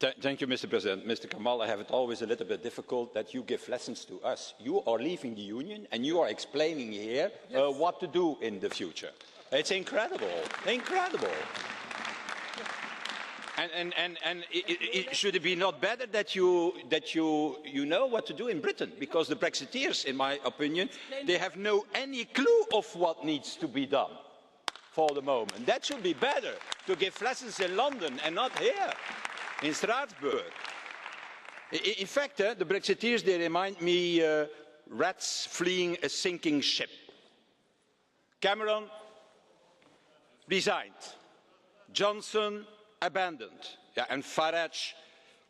Thank you, Mr. President. Mr. Kamal, I have it always a little bit difficult that you give lessons to us. You are leaving the Union and you are explaining here what to do in the future. It's incredible, incredible. And should it be not better that you know what to do in Britain? Because the Brexiteers, in my opinion, they have any clue of what needs to be done for the moment. That should be better, to give lessons in London and not here, in Strasbourg. In fact, the Brexiteers, they remind me rats fleeing a sinking ship. Cameron resigned. Johnson abandoned. And Farage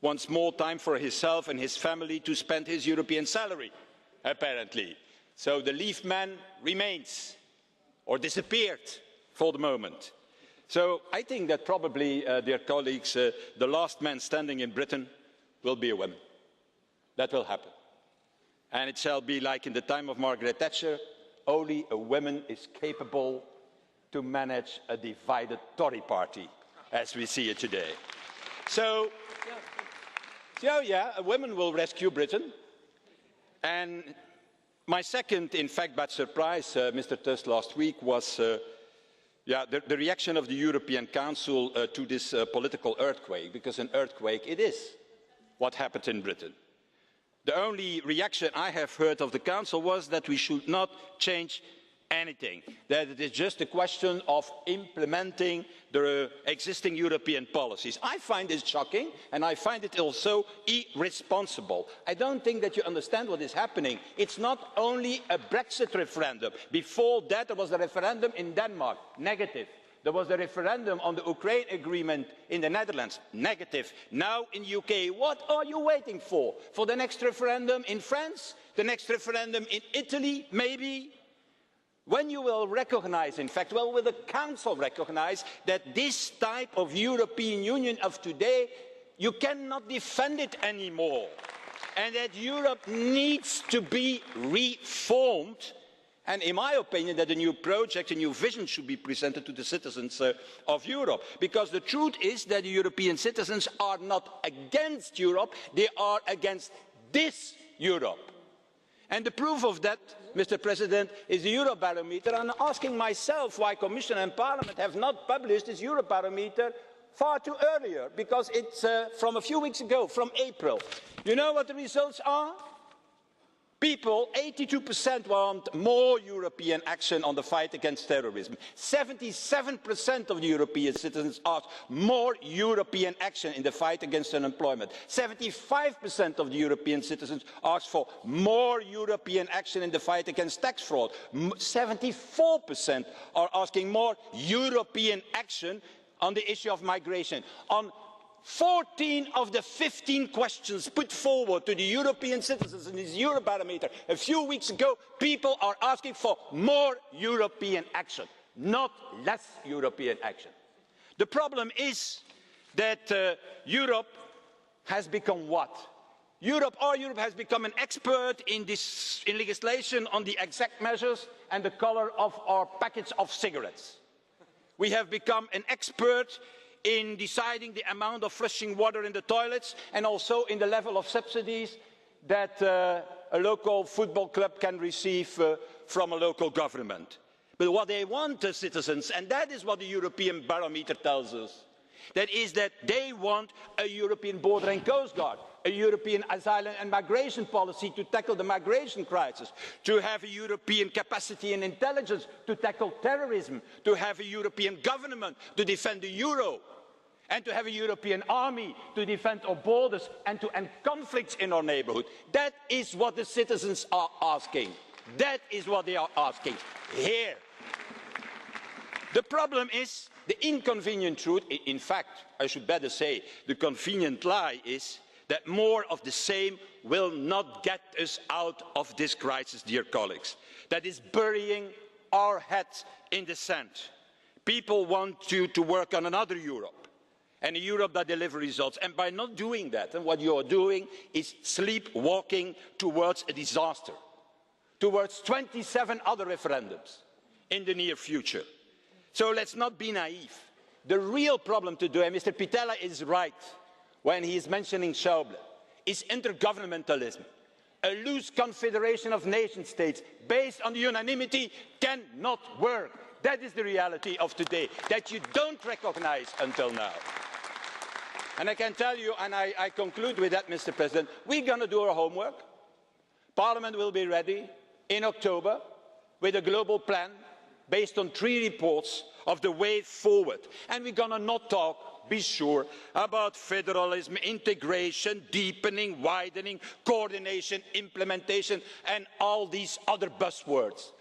wants more time for himself and his family to spend his European salary, apparently. So the Leave man remains, or disappeared for the moment. So I think that probably, dear colleagues, the last man standing in Britain will be a woman. That will happen. And it shall be like in the time of Margaret Thatcher, only a woman is capable to manage a divided Tory party, as we see it today. So yeah, a woman will rescue Britain. And my second, in fact, bad surprise, Mr. Tusk, last week was the reaction of the European Council to this political earthquake, because an earthquake it is what happened in Britain. The only reaction I have heard of the Council was that we should not change anything, that it is just a question of implementing the existing European policies. I find it shocking, and I find it also irresponsible. I don't think that you understand what is happening. It's not only a Brexit referendum. Before that, there was a referendum in Denmark, negative. There was a referendum on the Ukraine agreement in the Netherlands, negative. Now in the UK, what are you waiting for? For the next referendum in France? The next referendum in Italy, maybe? When you will recognise, in fact, well, will the Council recognise that this type of European Union of today, you cannot defend it anymore, and that Europe needs to be reformed, and in my opinion, that a new project, a new vision should be presented to the citizens of Europe, because the truth is that the European citizens are not against Europe, they are against this Europe. And the proof of that, Mr. President, is the Eurobarometer. And I'm asking myself why Commission and Parliament have not published this Eurobarometer far too earlier, because it's from a few weeks ago, from April. You know what the results are? People, 82% want more European action on the fight against terrorism. 77% of the European citizens ask more European action in the fight against unemployment. 75% of the European citizens ask for more European action in the fight against tax fraud. 74% are asking more European action on the issue of migration. On 14 of the 15 questions put forward to the European citizens in this Eurobarometer a few weeks ago, people are asking for more European action, not less European action. The problem is that Europe has become what? Europe has become an expert in legislation on the exact measures and the colour of our packets of cigarettes. We have become an expert in deciding the amount of flushing water in the toilets, and also in the level of subsidies that a local football club can receive from a local government. But what they want, the citizens, and that is what the European Barometer tells us, that is that they want a European border and coast guard, a European asylum and migration policy to tackle the migration crisis, to have a European capacity and intelligence to tackle terrorism, to have a European government to defend the euro, and to have a European army to defend our borders and to end conflicts in our neighbourhood. That is what the citizens are asking. That is what they are asking here. The problem is, the inconvenient truth, in fact, I should better say, the convenient lie is that more of the same will not get us out of this crisis, dear colleagues. That is burying our heads in the sand. People want you to work on another Europe, and a Europe that delivers results. And by not doing that, and what you are doing is sleepwalking towards a disaster, towards 27 other referendums in the near future. So let's not be naive. The real problem today, and Mr. Pittella is right, when he is mentioning Schäuble is intergovernmentalism. A loose confederation of nation states based on unanimity cannot work. That is the reality of today, that you don't recognise until now. And I can tell you, and I conclude with that, Mr. President, we're going to do our homework. Parliament will be ready in October with a global plan based on 3 reports of the way forward. And we're going to not talk, be sure, about federalism, integration, deepening, widening, coordination, implementation, and all these other buzzwords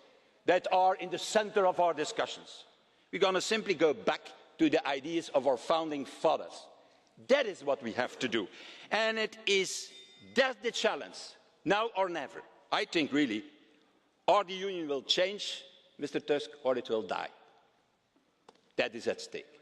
that are in the centre of our discussions. We're going to simply go back to the ideas of our founding fathers. That is what we have to do. And that's the challenge, now or never. I think really, or the Union will change, Mr. Tusk, or it will die. That is at stake.